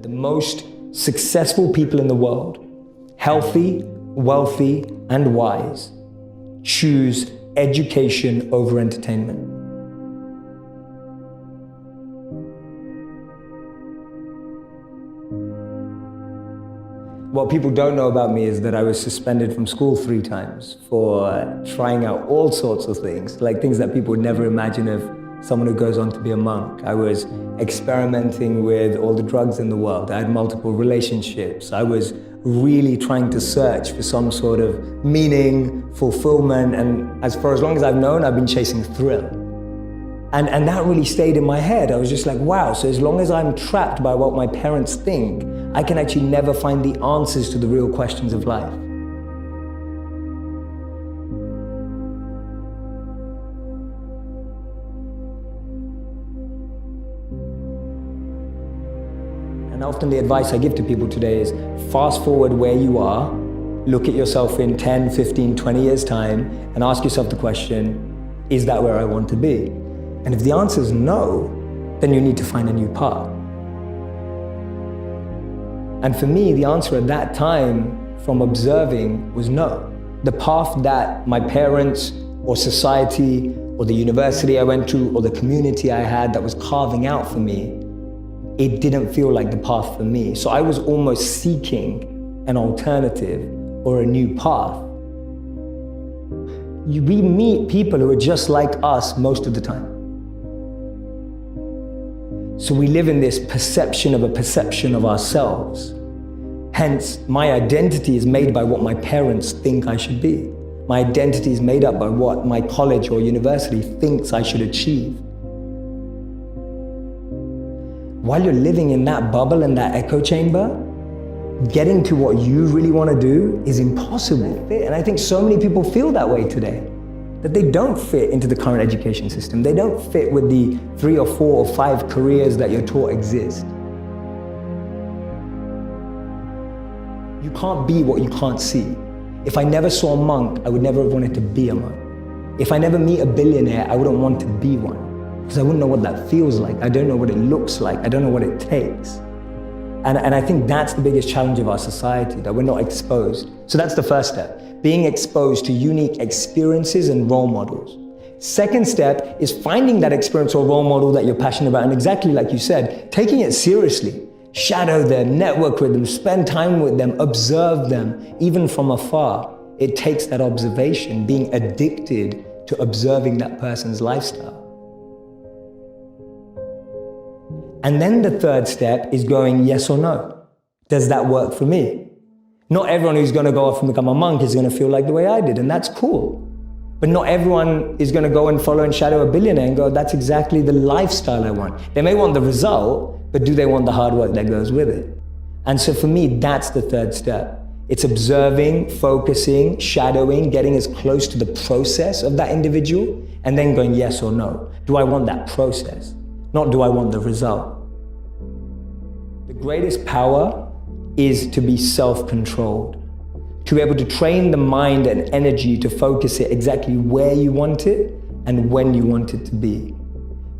The most successful people in the world, healthy, wealthy, and wise, choose education over entertainment. What people don't know about me is that I was suspended from school 3 times for trying out all sorts of things, like things that people would never imagine of someone who goes on to be a monk. I was experimenting with all the drugs in the world. I had multiple relationships. I was really trying to search for some sort of meaning, fulfillment, and as long as I've known, I've been chasing thrill. And that really stayed in my head. I was just like, wow, so as long as I'm trapped by what my parents think, I can actually never find the answers to the real questions of life. And often the advice I give to people today is fast forward where you are, look at yourself in 10, 15, 20 years time and ask yourself the question, is that where I want to be? And if the answer is no, then you need to find a new path. And for me, the answer at that time from observing was no. The path that my parents or society or the university I went to or the community I had that was carving out for me, it didn't feel like the path for me. So I was almost seeking an alternative or a new path. We meet people who are just like us most of the time. So we live in this perception of a perception of ourselves. Hence, my identity is made by what my parents think I should be. My identity is made up by what my college or university thinks I should achieve. While you're living in that bubble and that echo chamber, getting to what you really want to do is impossible. And I think so many people feel that way today, that they don't fit into the current education system. They don't fit with the 3 or 4 or 5 careers that you're taught exist. You can't be what you can't see. If I never saw a monk, I would never have wanted to be a monk. If I never meet a billionaire, I wouldn't want to be one. Because I wouldn't know what that feels like. I don't know what it looks like. I don't know what it takes. And I think that's the biggest challenge of our society, that we're not exposed. So that's the first step, being exposed to unique experiences and role models. Second step is finding that experience or role model that you're passionate about, and exactly like you said, taking it seriously. Shadow them, network with them, spend time with them, observe them, even from afar. It takes that observation, being addicted to observing that person's lifestyle. And then the third step is going yes or no. Does that work for me? Not everyone who's going to go off and become a monk is going to feel like the way I did, and that's cool. But not everyone is going to go and follow and shadow a billionaire and go, that's exactly the lifestyle I want. They may want the result, but do they want the hard work that goes with it? And so for me, that's the third step. It's observing, focusing, shadowing, getting as close to the process of that individual, and then going yes or no. Do I want that process? Not do I want the result? The greatest power is to be self-controlled, to be able to train the mind and energy to focus it exactly where you want it and when you want it to be.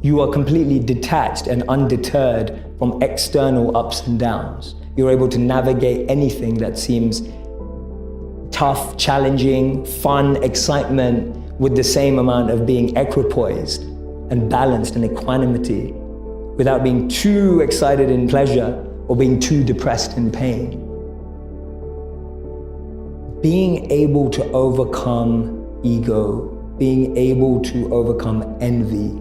You are completely detached and undeterred from external ups and downs. You're able to navigate anything that seems tough, challenging, fun, excitement with the same amount of being equipoised and balanced and equanimity without being too excited in pleasure or being too depressed in pain. Being able to overcome ego, being able to overcome envy,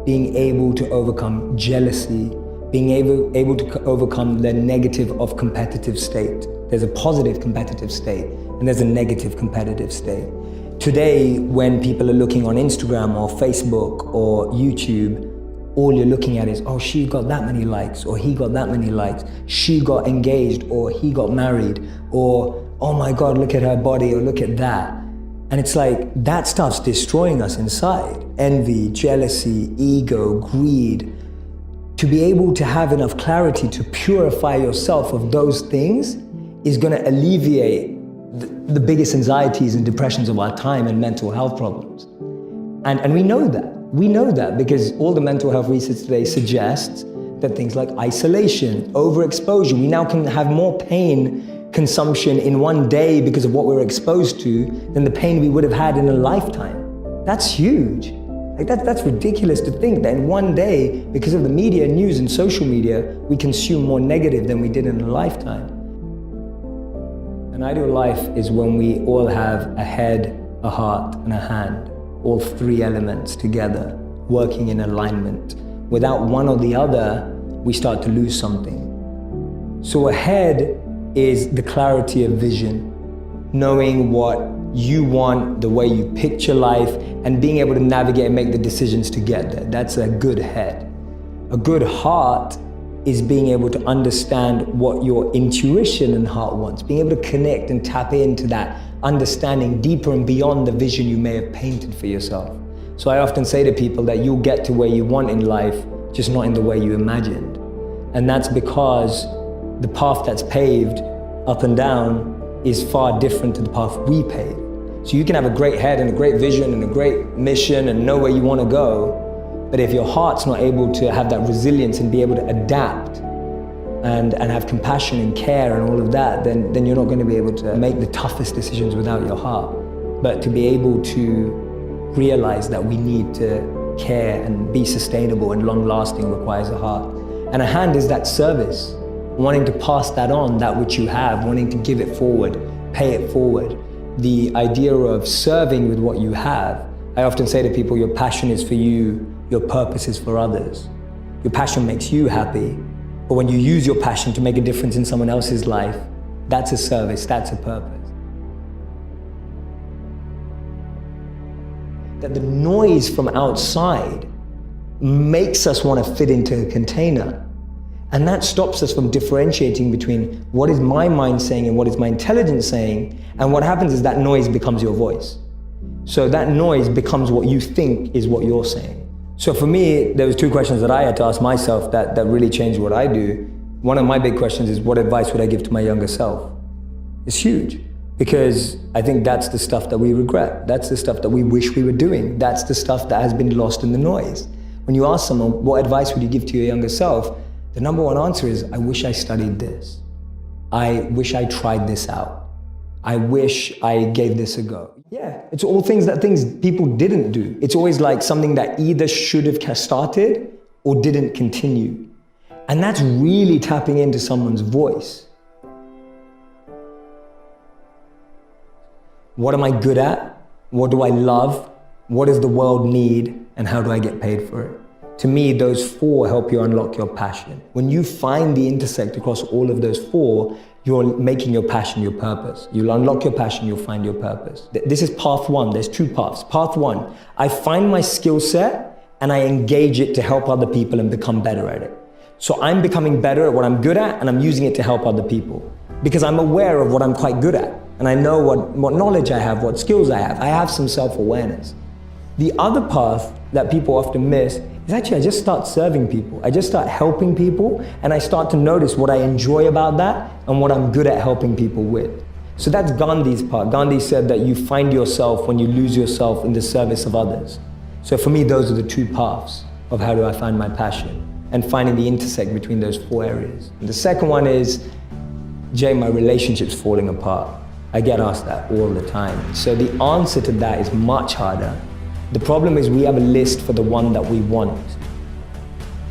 being able to overcome jealousy, being able to overcome the negative of competitive state. There's a positive competitive state and there's a negative competitive state. Today, when people are looking on Instagram or Facebook or YouTube, all you're looking at is, oh, she got that many likes, or he got that many likes, she got engaged, or he got married, or, oh my God, look at her body, or look at that. And it's like, that stuff's destroying us inside. Envy, jealousy, ego, greed. To be able to have enough clarity to purify yourself of those things is gonna alleviate the biggest anxieties and depressions of our time and mental health problems. And we know that. We know that because all the mental health research today suggests that things like isolation, overexposure, we now can have more pain consumption in one day because of what we're exposed to than the pain we would have had in a lifetime. That's huge. Like that's ridiculous to think that in one day, because of the media, news and social media, we consume more negative than we did in a lifetime. An ideal life is when we all have a head, a heart and a hand, all three elements together, working in alignment. Without one or the other, we start to lose something. So a head is the clarity of vision, knowing what you want, the way you picture life, and being able to navigate and make the decisions to get there. That's a good head. A good heart is being able to understand what your intuition and heart wants, being able to connect and tap into that understanding deeper and beyond the vision you may have painted for yourself. So I often say to people that you'll get to where you want in life, just not in the way you imagined. And that's because the path that's paved up and down is far different to the path we pave. So you can have a great head and a great vision and a great mission and know where you want to go, but if your heart's not able to have that resilience and be able to adapt and have compassion and care and all of that, then you're not going to be able to make the toughest decisions without your heart. But to be able to realize that we need to care and be sustainable and long-lasting requires a heart. And a hand is that service, wanting to pass that on, that which you have, wanting to give it forward, pay it forward. The idea of serving with what you have. I often say to people, your passion is for you, your purpose is for others. Your passion makes you happy, but when you use your passion to make a difference in someone else's life, that's a service, that's a purpose. That the noise from outside makes us want to fit into a container. And that stops us from differentiating between what is my mind saying and what is my intelligence saying. And what happens is that noise becomes your voice. So that noise becomes what you think is what you're saying. So for me, there was two questions that I had to ask myself that really changed what I do. One of my big questions is, what advice would I give to my younger self? It's huge, because I think that's the stuff that we regret. That's the stuff that we wish we were doing. That's the stuff that has been lost in the noise. When you ask someone, what advice would you give to your younger self? The number one answer is, I wish I studied this. I wish I tried this out. I wish I gave this a go. Yeah, it's all things people didn't do. It's always like something that either should have started or didn't continue. And that's really tapping into someone's voice. What am I good at? What do I love? What does the world need? And how do I get paid for it? To me, those four help you unlock your passion. When you find the intersect across all of those four, you're making your passion your purpose. You'll unlock your passion, you'll find your purpose. This is path one. There's two paths. Path one, I find my skill set and I engage it to help other people and become better at it. So I'm becoming better at what I'm good at and I'm using it to help other people because I'm aware of what I'm quite good at and I know what knowledge I have, what skills I have. I have some self-awareness. The other path that people often miss is actually I just start serving people. I just start helping people and I start to notice what I enjoy about that and what I'm good at helping people with. So that's Gandhi's part. Gandhi said that you find yourself when you lose yourself in the service of others. So for me, those are the two paths of how do I find my passion and finding the intersect between those four areas. And the second one is, Jay, my relationship's falling apart. I get asked that all the time. So the answer to that is much harder. The problem is we have a list for the one that we want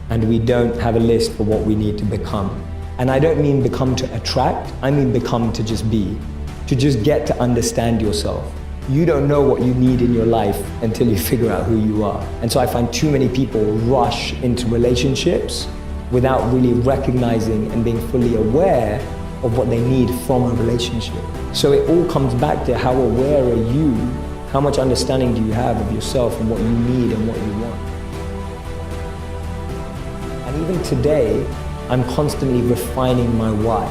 and we don't have a list for what we need to become. And I don't mean become to attract, I mean become to just be, to just get to understand yourself. You don't know what you need in your life until you figure out who you are. And so I find too many people rush into relationships without really recognizing and being fully aware of what they need from a relationship. So it all comes back to how aware are you. How much understanding do you have of yourself and what you need and what you want? And even today, I'm constantly refining my why.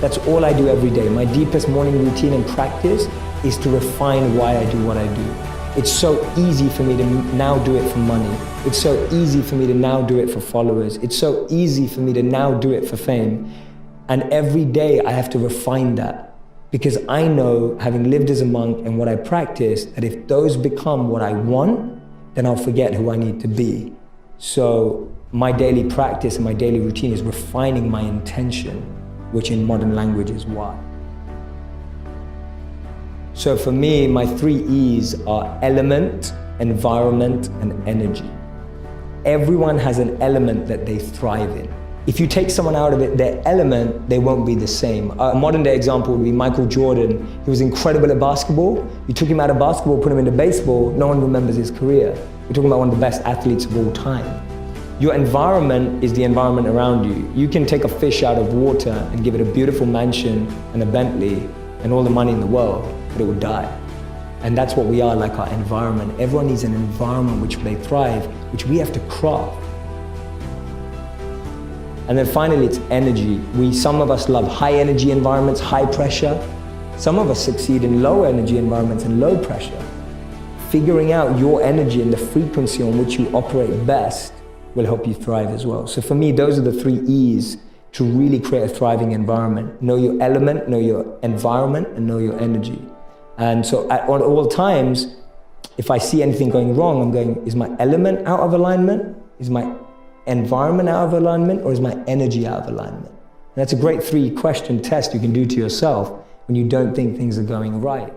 That's all I do every day. My deepest morning routine and practice is to refine why I do what I do. It's so easy for me to now do it for money. It's so easy for me to now do it for followers. It's so easy for me to now do it for fame. And every day I have to refine that. Because I know, having lived as a monk and what I practice, that if those become what I want, then I'll forget who I need to be. So my daily practice and my daily routine is refining my intention, which in modern language is why. So for me, my 3 E's are element, environment, and energy. Everyone has an element that they thrive in. If you take someone out of it, their element, they won't be the same. A modern day example would be Michael Jordan. He was incredible at basketball. You took him out of basketball, put him into baseball, no one remembers his career. You're talking about one of the best athletes of all time. Your environment is the environment around you. You can take a fish out of water and give it a beautiful mansion and a Bentley and all the money in the world, but it will die. And that's what we are, like our environment. Everyone needs an environment which they thrive, which we have to craft. And then finally, it's energy. Some of us love high energy environments, high pressure. Some of us succeed in low energy environments and low pressure. Figuring out your energy and the frequency on which you operate best will help you thrive as well. So for me, those are the 3 E's to really create a thriving environment. Know your element, know your environment, and know your energy. And so at all times, if I see anything going wrong, I'm going, is my element out of alignment? Is my environment out of alignment? Or is my energy out of alignment? And that's a great 3-question test you can do to yourself when you don't think things are going right.